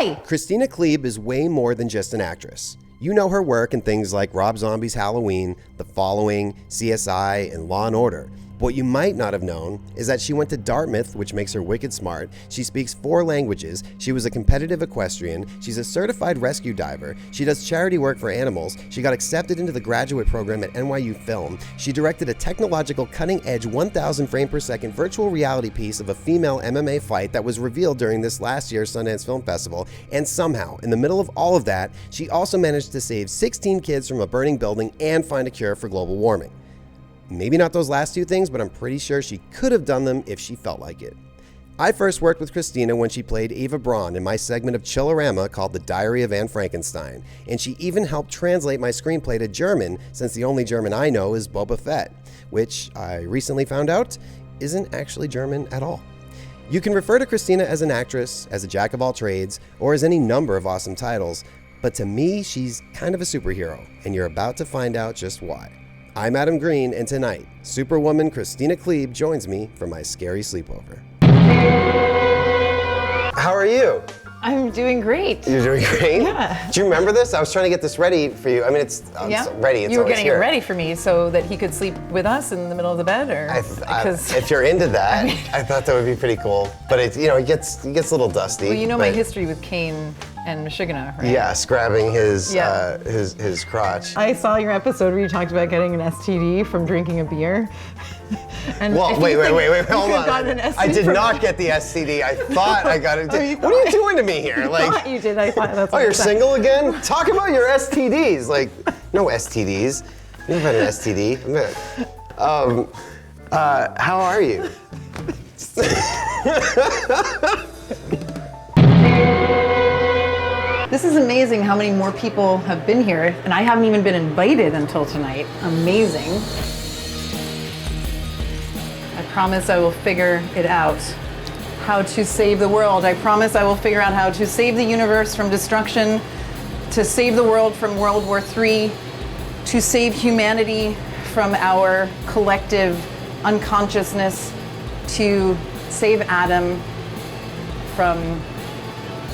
Hi! Kristina Klebe is way more than just an actress. You know her work in things like Rob Zombie's Halloween, The Following, CSI, and Law & Order. What you might not have known is that she went to Dartmouth, which makes her wicked smart. She speaks 4 languages. She was a competitive equestrian. She's a certified rescue diver. She does charity work for animals. She got accepted into the graduate program at NYU Film. She directed a technological, cutting-edge 1,000 frame per second virtual reality piece of a female MMA fight that was revealed during this last year's Sundance Film Festival. And somehow, in the middle of all of that, she also managed to save 16 kids from a burning building and find a cure for global warming. Maybe not those last 2 things, but I'm pretty sure she could have done them if she felt like it. I first worked with Kristina when she played Eva Braun in my segment of Chillerama called The Diary of Anne Frankenstein, and she even helped translate my screenplay to German, since the only German I know is Boba Fett, which I recently found out isn't actually German at all. You can refer to Kristina as an actress, as a jack of all trades, or as any number of awesome titles, but to me, she's kind of a superhero, and you're about to find out just why. I'm Adam Green, and tonight, Superwoman Kristina Klebe joins me for my scary sleepover. How are you? I'm doing great. You're doing great? Yeah. Do you remember this? I was trying to get this ready for you. I mean, it's ready. It's you were always getting here. it ready for me so that he could sleep with us in the middle of the bed, or if you're into that, I thought that would be pretty cool. But it gets a little dusty. Well, you know my history with Kane and Michigana, right? Yeah, scrabbing his crotch. I saw your episode where you talked about getting an STD from drinking a beer. And well, wait, hold on. I did not get the STD. I thought I got it. What are you doing to me here? I thought you did. I thought that's what you're single again? Talk about your STDs. Like, no STDs. You never had an STD. How are you? This is amazing how many more people have been here, and I haven't even been invited until tonight. Amazing. I promise I will figure it out. How to save the world. I promise I will figure out how to save the universe from destruction, to save the world from World War III, to save humanity from our collective unconsciousness, to save Adam from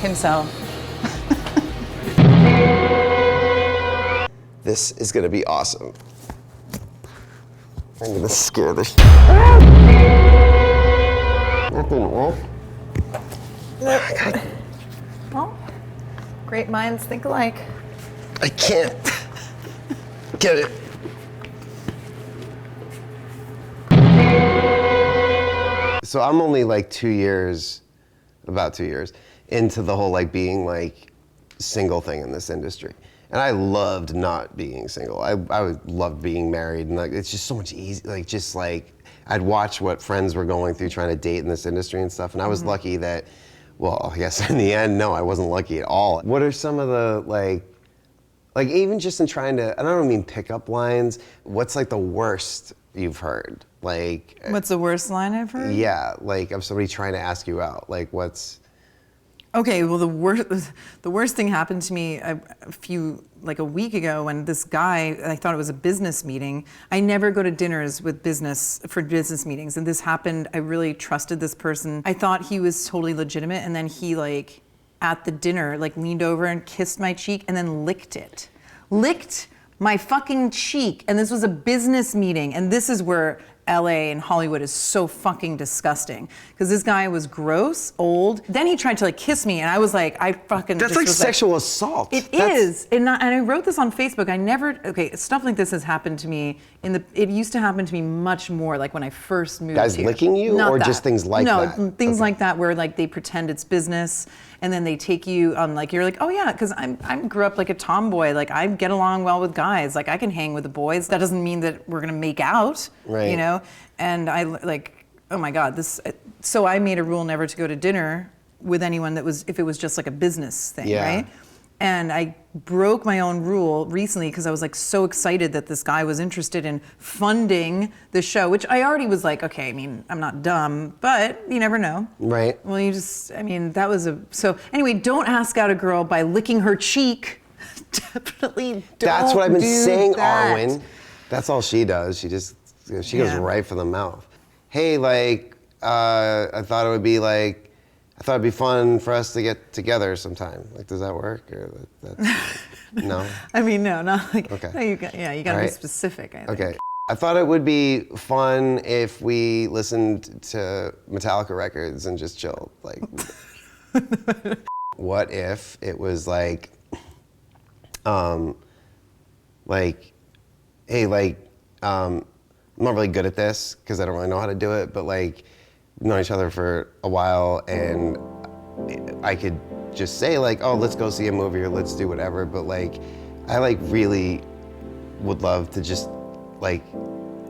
himself. This is gonna be awesome. I'm gonna scare the shit. That didn't work. Well, great minds think alike. I can't get it. So I'm only like about 2 years into the whole like being like single thing in this industry. And I loved not being single. I loved being married, and like it's just so much easier. Like just like I'd watch what friends were going through trying to date in this industry and stuff, and I was lucky that, well, I guess in the end, no, I wasn't lucky at all. What are some of the like even just in trying to, I don't mean pickup lines, what's like the worst you've heard? Like, what's the worst line I've heard? Yeah, like of somebody trying to ask you out. Like what's... Okay, well the worst thing happened to me a week ago when this guy, I thought it was a business meeting. I never go to dinners with business meetings, and this happened. I really trusted this person. I thought he was totally legitimate, and then he like at the dinner like leaned over and kissed my cheek and then licked my fucking cheek. And this was a business meeting, and this is where LA and Hollywood is so fucking disgusting, because this guy was gross, old. Then he tried to like kiss me, and I was like, That's like sexual assault. It is, and I wrote this on Facebook. Stuff like this has happened to me it used to happen to me much more, like when I first moved Guys here. licking you, or just things like that? No, things like that where like they pretend it's business, and then they take you on like, you're like, oh yeah, because I grew up like a tomboy. Like I get along well with guys. Like I can hang with the boys. That doesn't mean that we're gonna make out, right? You know? And I like, oh my God, so I made a rule never to go to dinner with anyone if it was just like a business thing, right? And I broke my own rule recently because I was like so excited that this guy was interested in funding the show, which I already was like, okay, I mean, I'm not dumb, but you never know. Right. Well, so anyway, don't ask out a girl by licking her cheek. Definitely don't. That's what I've been saying, that. Arwen. That's all she does. She goes right for the mouth. Hey, like, I thought it would be like I thought it'd be fun for us to get together sometime. Like, does that work? Or that's, no? I mean, no, not like, Okay. no, you got to be Right. specific, I think. Okay. I thought it would be fun if we listened to Metallica records and just chilled. Like, what if it was like, hey, like, I'm not really good at this because I don't really know how to do it, but like, we've known each other for a while and I could just say like, oh, let's go see a movie or let's do whatever, but like, I like really would love to just like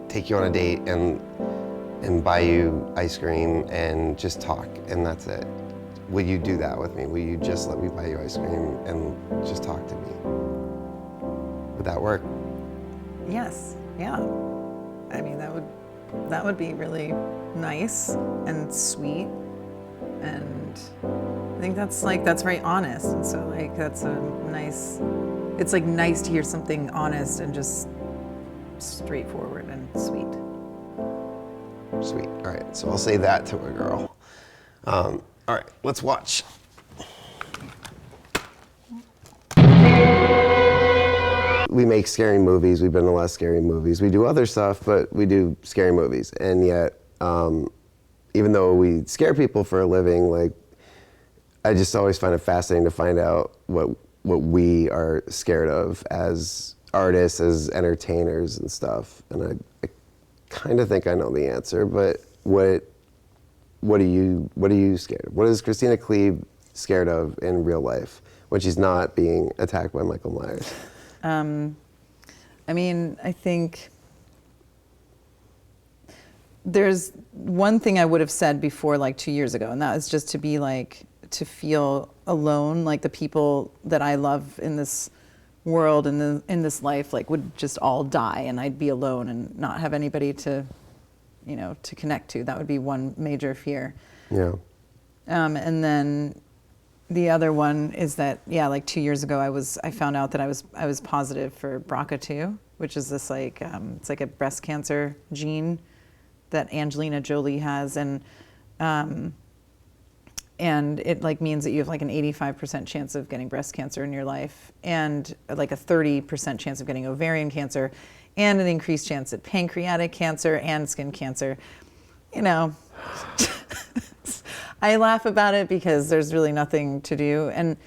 take you on a date and buy you ice cream and just talk, and that's it. Will you do that with me? Will you just let me buy you ice cream and just talk to me? Would that work? Yes, yeah. I mean, that would be really nice and sweet, and I think that's very honest, and so like that's a nice, it's like nice to hear something honest and just straightforward and sweet. Sweet, all right, so I'll say that to a girl. All right, let's watch. We make scary movies. We've been in a lot of scary movies. We do other stuff, but we do scary movies. And yet, even though we scare people for a living, like, I just always find it fascinating to find out what we are scared of as artists, as entertainers and stuff. And I kind of think I know the answer, but what are you scared of? What is Kristina Klebe scared of in real life when she's not being attacked by Michael Myers? I mean, I think there's one thing I would have said before, like 2 years ago, and that was just to be like, to feel alone, like the people that I love in this world and in this life, like would just all die and I'd be alone and not have anybody to, to connect to. That would be one major fear. Yeah. And then the other one is that, yeah, like 2 years ago, I found out that I was positive for BRCA2, which is this like, it's like a breast cancer gene that Angelina Jolie has, and it like means that you have like an 85% chance of getting breast cancer in your life, and like a 30% chance of getting ovarian cancer, and an increased chance at pancreatic cancer and skin cancer. I laugh about it because there's really nothing to do. And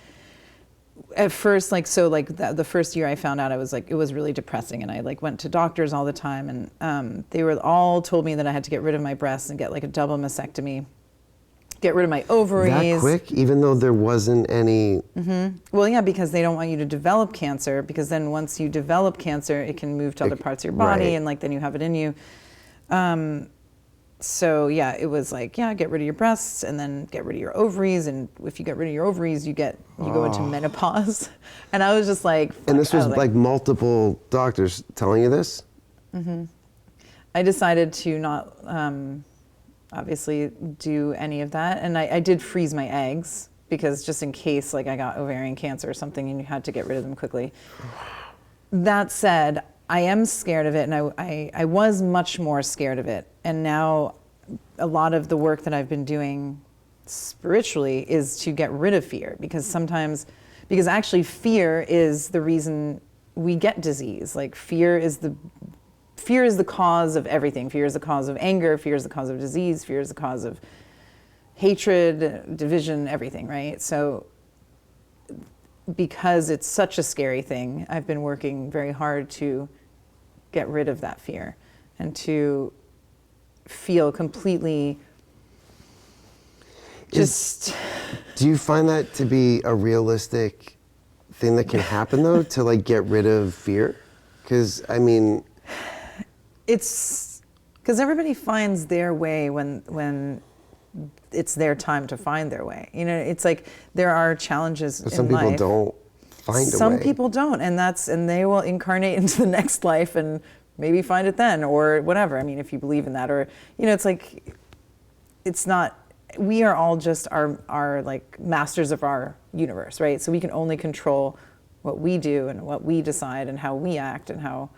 at first, the first year I found out, I was like, it was really depressing. And I like went to doctors all the time, and they were all told me that I had to get rid of my breasts and get like a double mastectomy, get rid of my ovaries. That quick, even though there wasn't any. Mm-hmm. Well, yeah, because they don't want you to develop cancer, because then once you develop cancer, it can move to other parts of your body, right. And like then you have it in you. So yeah, it was like, yeah, get rid of your breasts and then get rid of your ovaries. And if you get rid of your ovaries, you go into menopause. And I was just like, and this was like multiple doctors telling you this? Mm-hmm. I decided to not obviously do any of that. And I did freeze my eggs because just in case like I got ovarian cancer or something and you had to get rid of them quickly. That said, I am scared of it, and I was much more scared of it. And now a lot of the work that I've been doing spiritually is to get rid of fear, because actually fear is the reason we get disease. Like fear is the cause of everything. Fear is the cause of anger, fear is the cause of disease, fear is the cause of hatred, division, everything, right? So because it's such a scary thing, I've been working very hard to get rid of that fear and to feel completely just... Do you find that to be a realistic thing that can happen though, to like get rid of fear? Because I mean... It's because everybody finds their way when it's their time to find their way. It's like there are challenges in life. Some people don't find a way. Some people don't, and they will incarnate into the next life and maybe find it then, or whatever. I mean, if you believe in that, or it's like, it's not. We are all just our like masters of our universe, right? So we can only control what we do and what we decide and how we act and how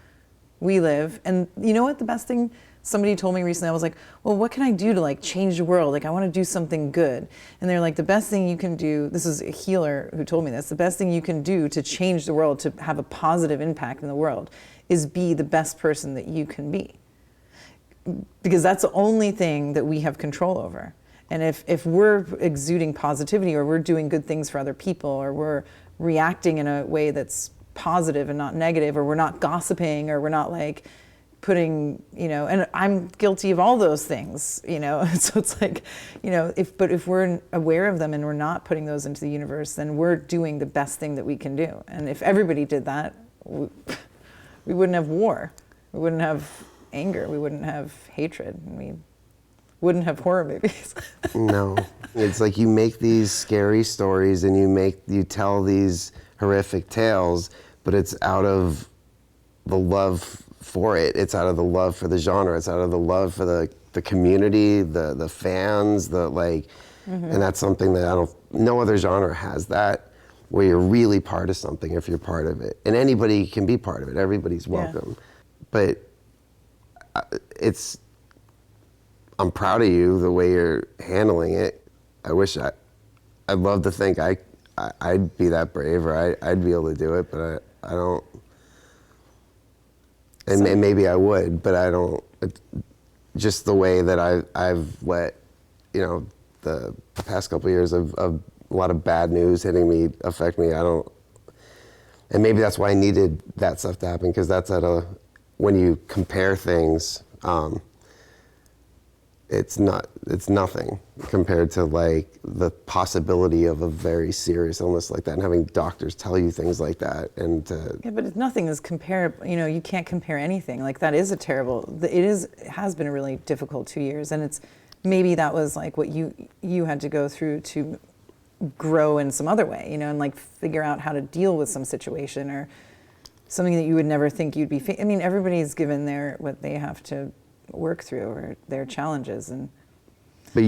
we live. And you know what? The best thing Somebody told me recently, I was like, well, what can I do to like change the world? Like I want to do something good. And they're like, the best thing you can do, this is a healer who told me this, the best thing you can do to change the world, to have a positive impact in the world, is be the best person that you can be. Because that's the only thing that we have control over. And if we're exuding positivity, or we're doing good things for other people, or we're reacting in a way that's positive and not negative, or we're not gossiping, or we're not like putting, you know, and I'm guilty of all those things, you know, so it's like, you know, if we're aware of them and we're not putting those into the universe, then we're doing the best thing that we can do. And if everybody did that, we wouldn't have war, we wouldn't have anger, we wouldn't have hatred, and we wouldn't have horror movies. No, it's like you make these scary stories and you tell these horrific tales, but it's out of the love for it. It's out of the love for the genre. It's out of the love for the community, the fans, and that's something that no other genre has that, where you're really part of something if you're part of it. And anybody can be part of it. Everybody's welcome. Yeah. But I'm proud of you, the way you're handling it. I wish I'd love to think I'd be that brave, or I'd be able to do it, but I don't. And maybe I would, but I don't. Just the way that I've let, you know, the past couple of years of a lot of bad news hitting me affect me. I don't. And maybe that's why I needed that stuff to happen, because that's when you compare things, it's nothing compared to like the possibility of a very serious illness like that, and having doctors tell you things like that. And yeah, but nothing is comparable. You know, you can't compare anything. Like that is it has been a really difficult 2 years, and maybe that was like what you had to go through to grow in some other way, you know, and like figure out how to deal with some situation or something that you would never think you'd be. I mean, everybody's given what they have to work through, or their challenges, but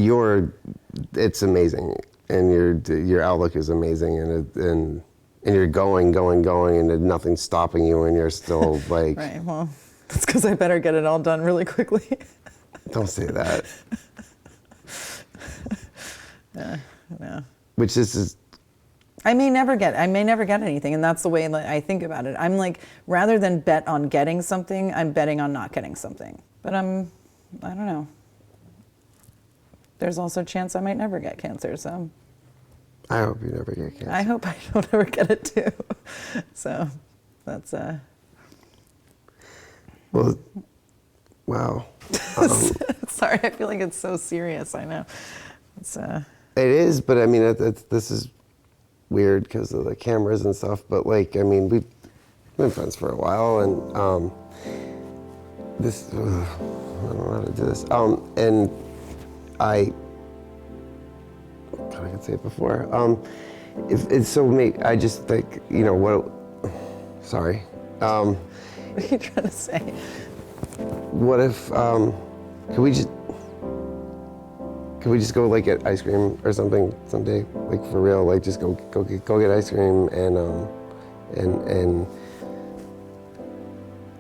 it's amazing, and your outlook is amazing, and you're going, and nothing's stopping you, and you're still like. Right. Well, that's because I better get it all done really quickly. Don't say that. Yeah. Which is. I may never get anything, and that's the way I think about it. I'm like, rather than bet on getting something, I'm betting on not getting something. But I don't know. There's also a chance I might never get cancer, so. I hope you never get cancer. I hope I don't ever get it too. So, that's Well, wow. Sorry, I feel like it's so serious, I know. It is, but I mean, this is weird because of the cameras and stuff, but like, I mean, we've been friends for a while, and I don't know how to do this. And I can say it before. I just think, you know, sorry. What are you trying to say? What if, could we just go like get ice cream or something someday, like for real, like just go get ice cream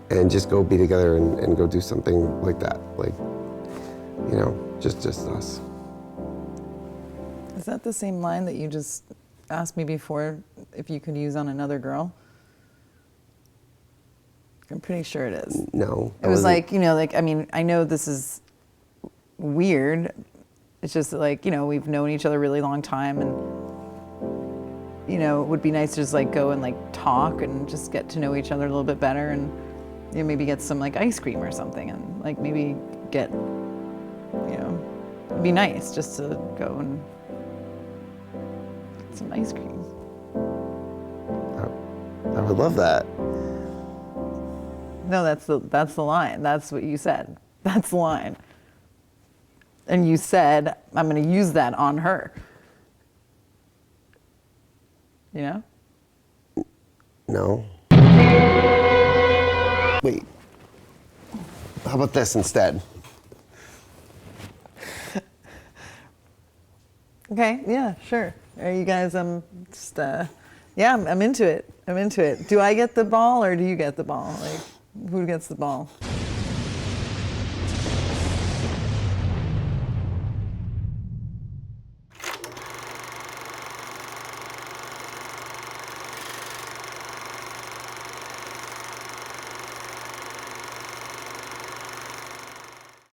and just go be together and go do something like that, like, you know, just us. Is that the same line that you just asked me before if you could use on another girl? I'm pretty sure it is. No. It was like, you know, like, I mean, I know this is weird. It's just like, you know, we've known each other a really long time, and, you know, it would be nice to just like go and like talk and just get to know each other a little bit better, and, you know, maybe get some like ice cream or something, and like maybe get, you know, it'd be nice just to go and get some ice cream. I would love that. No, that's the line. That's what you said. That's the line. And you said, I'm going to use that on her. You know? No. Wait. How about this instead? Okay, yeah, sure. Are you guys, just, yeah, I'm into it. I'm into it. Do I get the ball or do you get the ball? Like, who gets the ball?